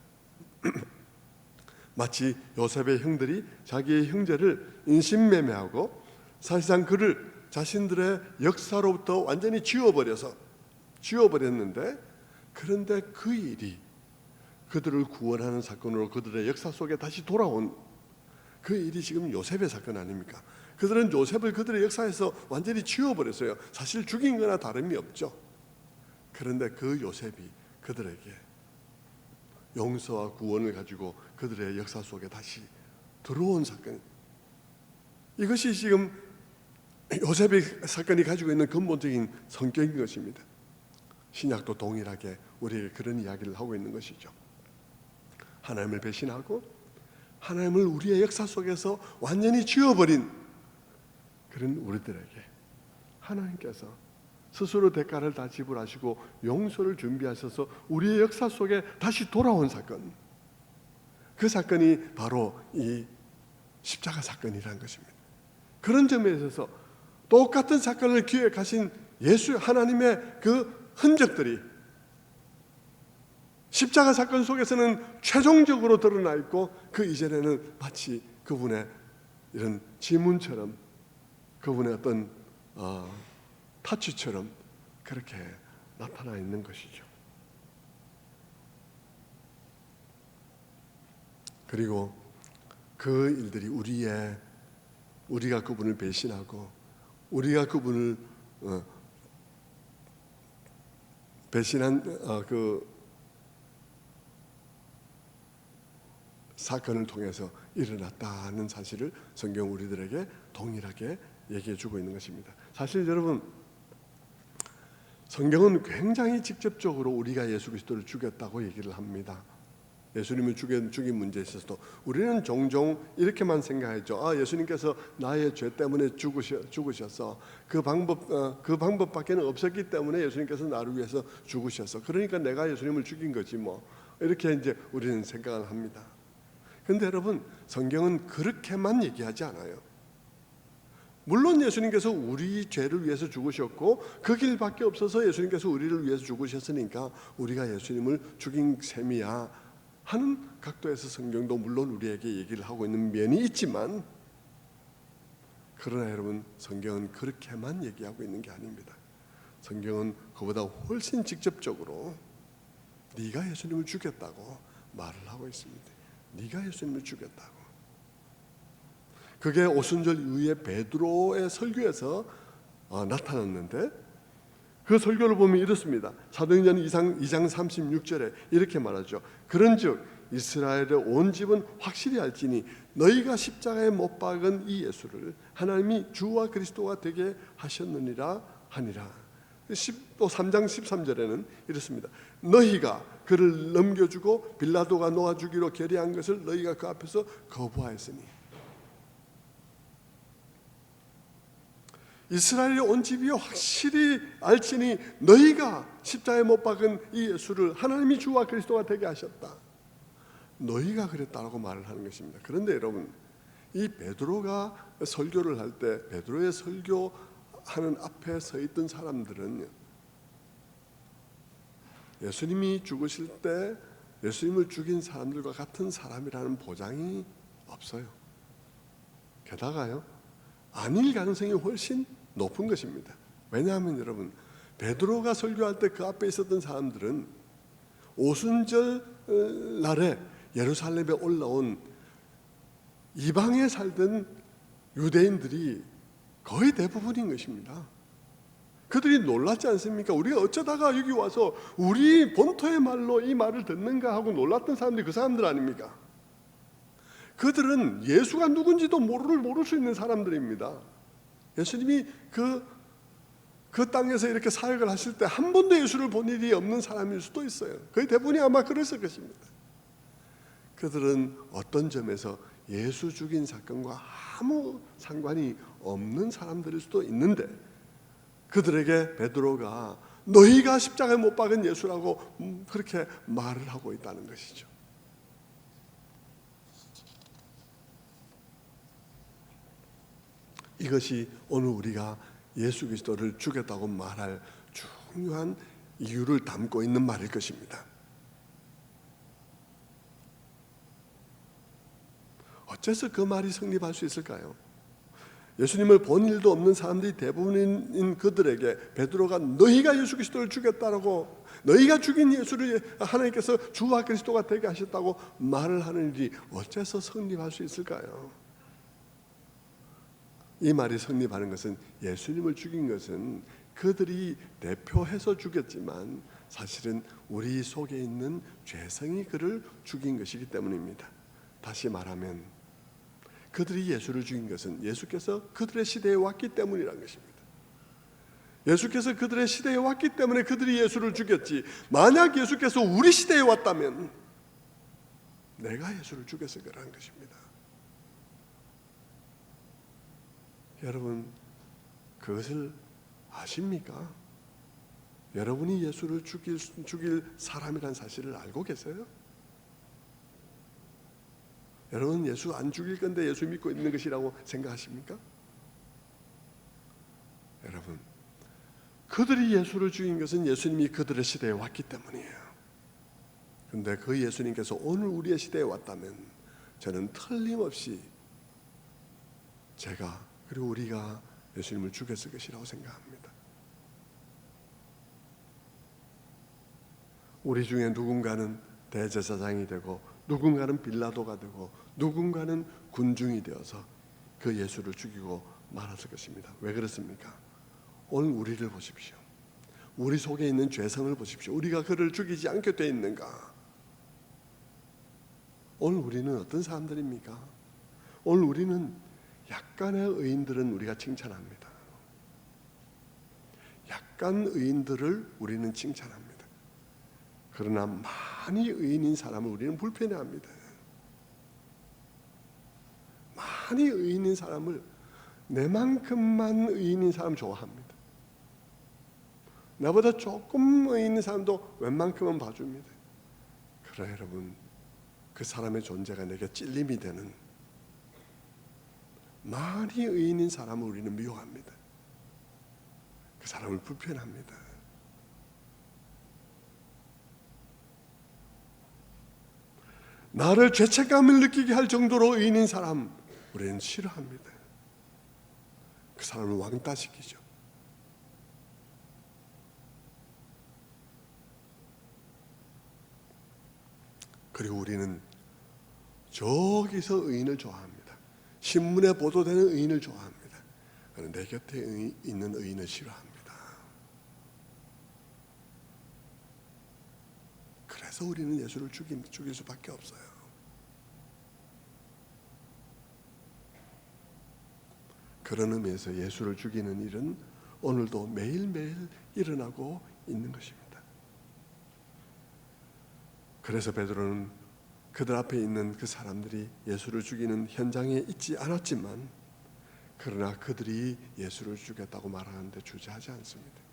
마치 요셉의 형들이 자기의 형제를 인신매매하고 사실상 그를 자신들의 역사로부터 완전히 지워버렸는데, 그런데 그 일이 그들을 구원하는 사건으로 그들의 역사 속에 다시 돌아온 그 일이 지금 요셉의 사건 아닙니까? 그들은 요셉을 그들의 역사에서 완전히 지워버렸어요. 사실 죽인 거나 다름이 없죠. 그런데 그 요셉이 그들에게 용서와 구원을 가지고 그들의 역사 속에 다시 들어온 사건, 이것이 지금 요셉의 사건이 가지고 있는 근본적인 성격인 것입니다. 신약도 동일하게 우리에게 그런 이야기를 하고 있는 것이죠. 하나님을 배신하고 하나님을 우리의 역사 속에서 완전히 지워버린 그런 우리들에게 하나님께서 스스로 대가를 다 지불하시고 용서를 준비하셔서 우리의 역사 속에 다시 돌아온 사건, 그 사건이 바로 이 십자가 사건이라는 것입니다. 그런 점에 있어서 똑같은 사건을 기획하신 예수 하나님의 그 흔적들이 십자가 사건 속에서는 최종적으로 드러나 있고, 그 이전에는 마치 그분의 이런 지문처럼, 그분의 어떤 타치처럼 그렇게 나타나 있는 것이죠. 그리고 그 일들이 우리가 그분을 배신하고 우리가 그분을 배신한 그 사건을 통해서 일어났다는 사실을 성경 우리들에게 동일하게 얘기해 주고 있는 것입니다. 사실 여러분, 성경은 굉장히 직접적으로 우리가 예수 그리스도를 죽였다고 얘기를 합니다. 예수님을 죽인 문제에 있어서도 우리는 종종 이렇게만 생각하죠. 예수님께서 나의 죄 때문에 죽으셨어. 그 방법밖에는 없었기 때문에 예수님께서 나를 위해서 죽으셨어. 그러니까 내가 예수님을 죽인 거지 뭐. 이렇게 이제 우리는 생각을 합니다. 그런데 여러분, 성경은 그렇게만 얘기하지 않아요. 물론 예수님께서 우리 죄를 위해서 죽으셨고 그 길밖에 없어서 예수님께서 우리를 위해서 죽으셨으니까 우리가 예수님을 죽인 셈이야 하는 각도에서 성경도 물론 우리에게 얘기를 하고 있는 면이 있지만, 그러나 여러분, 성경은 그렇게만 얘기하고 있는 게 아닙니다. 성경은 그보다 훨씬 직접적으로 네가 예수님을 죽였다고 말을 하고 있습니다. 네가 예수님을 죽였다고. 그게 오순절 이후에 베드로의 설교에서 나타났는데, 그 설교를 보면 이렇습니다. 사도행전 2장 36절에 이렇게 말하죠. 그런즉 이스라엘의 온 집은 확실히 알지니 너희가 십자가에 못 박은 이 예수를 하나님이 주와 그리스도가 되게 하셨느니라 하니라. 또 3장 13절에는 이렇습니다. 너희가 그를 넘겨주고 빌라도가 놓아주기로 결의한 것을 너희가 그 앞에서 거부하였으니, 이스라엘의 온 집이 확실히 알지니 너희가 십자가에 못 박은 이 예수를 하나님이 주와 그리스도가 되게 하셨다. 너희가 그랬다라고 말을 하는 것입니다. 그런데 여러분, 이 베드로가 설교를 할 때 베드로의 설교하는 앞에 서 있던 사람들은 예수님이 죽으실 때 예수님을 죽인 사람들과 같은 사람이라는 보장이 없어요. 게다가요, 아닐 가능성이 훨씬 높은 것입니다. 왜냐하면 여러분, 베드로가 설교할 때 그 앞에 있었던 사람들은 오순절 날에 예루살렘에 올라온 이방에 살던 유대인들이 거의 대부분인 것입니다. 그들이 놀랐지 않습니까? 우리가 어쩌다가 여기 와서 우리 본토의 말로 이 말을 듣는가 하고 놀랐던 사람들이 그 사람들 아닙니까? 그들은 예수가 누군지도 모를 수 있는 사람들입니다. 예수님이 그 땅에서 이렇게 사역을 하실 때 한 번도 예수를 본 일이 없는 사람일 수도 있어요. 거의 대부분이 아마 그랬을 것입니다. 그들은 어떤 점에서 예수 죽인 사건과 아무 상관이 없는 사람들일 수도 있는데, 그들에게 베드로가 너희가 십자가에 못 박은 예수라고 그렇게 말을 하고 있다는 것이죠. 이것이 오늘 우리가 예수 그리스도를 죽였다고 말할 중요한 이유를 담고 있는 말일 것입니다. 어째서 그 말이 성립할 수 있을까요? 예수님을 본 일도 없는 사람들이 대부분인 그들에게 베드로가 너희가 예수 그리스도를 죽였다라고, 너희가 죽인 예수를 하나님께서 주와 그리스도가 되게 하셨다고 말을 하는 일이 어째서 성립할 수 있을까요? 이 말이 성립하는 것은 예수님을 죽인 것은 그들이 대표해서 죽였지만 사실은 우리 속에 있는 죄성이 그를 죽인 것이기 때문입니다. 다시 말하면 그들이 예수를 죽인 것은 예수께서 그들의 시대에 왔기 때문이라는 것입니다. 예수께서 그들의 시대에 왔기 때문에 그들이 예수를 죽였지, 만약 예수께서 우리 시대에 왔다면 내가 예수를 죽였을 거라는 것입니다. 여러분, 그것을 아십니까? 여러분이 예수를 죽일 사람이라는 사실을 알고 계세요? 여러분, 예수 안 죽일 건데 예수 믿고 있는 것이라고 생각하십니까? 여러분, 그들이 예수를 죽인 것은 예수님이 그들의 시대에 왔기 때문이에요. 그런데 그 예수님께서 오늘 우리의 시대에 왔다면 저는 틀림없이 제가 그리고 우리가 예수님을 죽였을 것이라고 생각합니다. 우리 중에 누군가는 대제사장이 되고 누군가는 빌라도가 되고 누군가는 군중이 되어서 그 예수를 죽이고 말았을 것입니다. 왜 그렇습니까? 오늘 우리를 보십시오. 우리 속에 있는 죄성을 보십시오. 우리가 그를 죽이지 않게 돼 있는가? 오늘 우리는 어떤 사람들입니까? 오늘 우리는 약간의 의인들은 우리가 칭찬합니다. 약간 의인들을 우리는 칭찬합니다. 그러나 많이 의인인 사람을 우리는 불편해합니다. 많이 의인인 사람을, 내만큼만 의인인 사람 좋아합니다. 나보다 조금 의인인 사람도 웬만큼은 봐줍니다. 그러나 여러분, 그 사람의 존재가 내게 찔림이 되는 많이 의인인 사람을 우리는 미워합니다. 그 사람을 불편합니다. 나를 죄책감을 느끼게 할 정도로 의인인 사람 우리는 싫어합니다. 그 사람을 왕따시키죠. 그리고 우리는 저기서 의인을 좋아합니다. 신문에 보도되는 의인을 좋아합니다. 그런데 내 곁에 있는 의인을 싫어합니다. 그래서 우리는 예수를 죽일 수밖에 없어요. 그런 의미에서 예수를 죽이는 일은 오늘도 매일매일 일어나고 있는 것입니다. 그래서 베드로는 그들 앞에 있는 그 사람들이 예수를 죽이는 현장에 있지 않았지만, 그러나 그들이 예수를 죽였다고 말하는데 주저하지 않습니다.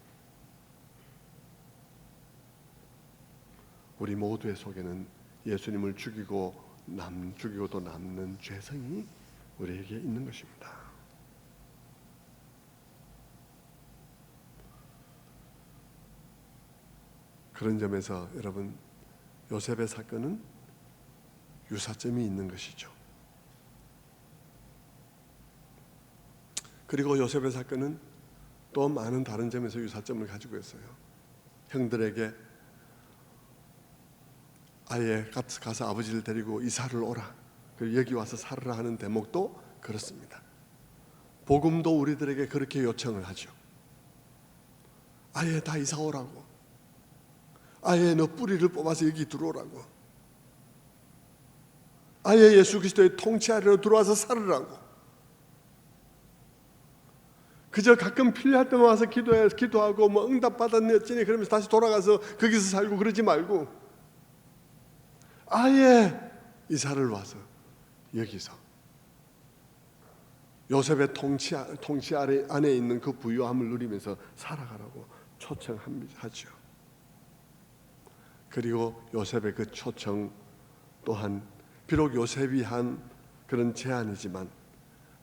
우리 모두의 속에는 예수님을 죽이고도 남는 죄성이 우리에게 있는 것입니다. 그런 점에서 여러분, 요셉의 사건은 유사점이 있는 것이죠. 그리고 요셉의 사건은 또 많은 다른 점에서 유사점을 가지고 있어요. 형들에게 아예 가서 아버지를 데리고 이사를 오라, 그리고 여기 와서 살으라 하는 대목도 그렇습니다. 복음도 우리들에게 그렇게 요청을 하죠. 아예 다 이사 오라고, 아예 너 뿌리를 뽑아서 여기 들어오라고, 아예 예수 그리스도의 통치 아래로 들어와서 살으라고. 그저 가끔 필요할 때만 와서 기도하고 뭐 응답 받았네 어쩌니 그러면서 다시 돌아가서 거기서 살고 그러지 말고, 아예 이사를 와서 여기서 요셉의 통치 안에 있는 그 부유함을 누리면서 살아가라고 초청하죠. 그리고 요셉의 그 초청 또한 비록 요셉이 한 그런 제안이지만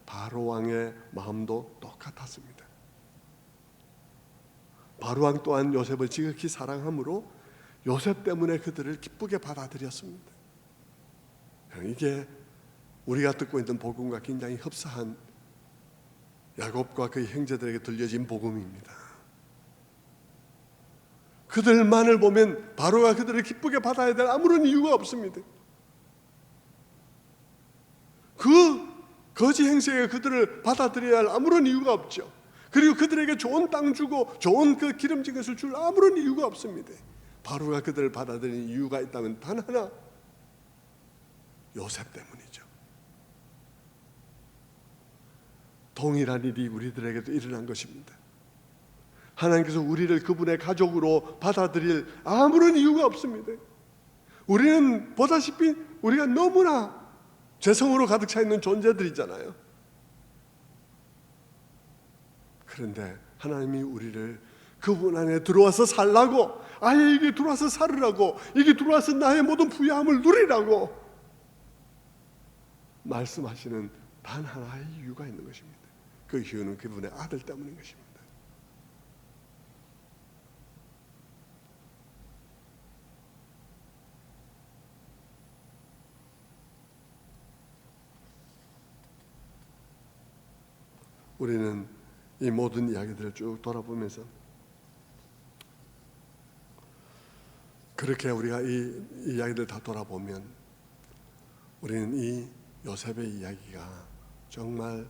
바로 왕의 마음도 똑같았습니다. 바로 왕 또한 요셉을 지극히 사랑함으로 요셉 때문에 그들을 기쁘게 받아들였습니다. 이게 우리가 듣고 있는 복음과 굉장히 흡사한 야곱과 그의 형제들에게 들려진 복음입니다. 그들만을 보면 바로가 그들을 기쁘게 받아야 될 아무런 이유가 없습니다. 그 거지 행세에 그들을 받아들여야 할 아무런 이유가 없죠. 그리고 그들에게 좋은 땅 주고 좋은 그 기름진 것을 줄 아무런 이유가 없습니다. 바로가 그들을 받아들이는 이유가 있다면 단 하나, 요셉 때문이죠. 동일한 일이 우리들에게도 일어난 것입니다. 하나님께서 우리를 그분의 가족으로 받아들일 아무런 이유가 없습니다. 우리는 보다시피 우리가 너무나 죄성으로 가득 차 있는 존재들이잖아요. 그런데 하나님이 우리를 그분 안에 들어와서 살라고, 아예 이게 들어와서 살으라고, 이게 들어와서 나의 모든 부유함을 누리라고 말씀하시는 단 하나의 이유가 있는 것입니다. 그 이유는 그분의 아들 때문인 것입니다. 우리는 이 모든 이야기들을 쭉 돌아보면서 그렇게 우리가 이 이야기들 다 돌아보면 우리는 이 요셉의 이야기가 정말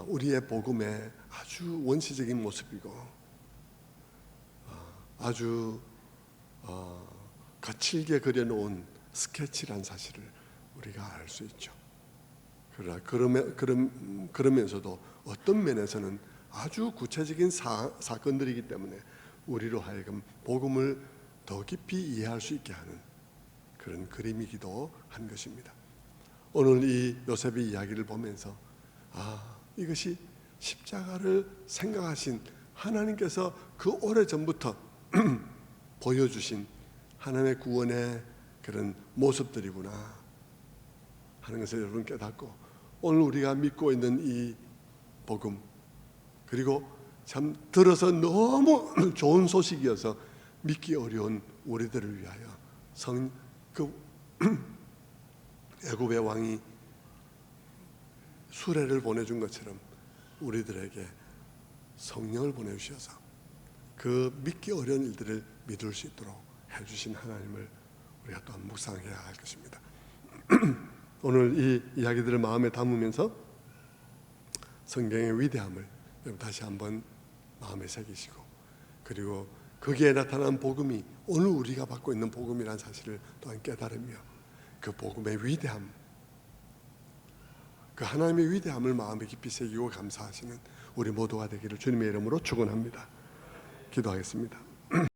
우리의 복음의 아주 원시적인 모습이고 아주 거칠게 그려놓은 스케치란 사실을 우리가 알 수 있죠. 그러나 그러면서도 어떤 면에서는 아주 구체적인 사건들이기 때문에 우리로 하여금 복음을 더 깊이 이해할 수 있게 하는 그런 그림이기도 한 것입니다. 오늘 이 요셉의 이야기를 보면서 이것이 십자가를 생각하신 하나님께서 그 오래전부터 보여주신 하나님의 구원의 그런 모습들이구나 하는 것을 여러분 깨닫고, 오늘 우리가 믿고 있는 이 복음, 그리고 참 들어서 너무 좋은 소식이어서 믿기 어려운 우리들을 위하여 애굽의 왕이 수레를 보내준 것처럼 우리들에게 성령을 보내주셔서 그 믿기 어려운 일들을 믿을 수 있도록 해주신 하나님을 우리가 또한 묵상해야 할 것입니다. 오늘 이 이야기들을 마음에 담으면서 성경의 위대함을 다시 한번 마음에 새기시고, 그리고 거기에 나타난 복음이 오늘 우리가 받고 있는 복음이라는 사실을 또한 깨달으며 그 복음의 위대함, 그 하나님의 위대함을 마음에 깊이 새기고 감사하시는 우리 모두가 되기를 주님의 이름으로 축원합니다. 기도하겠습니다.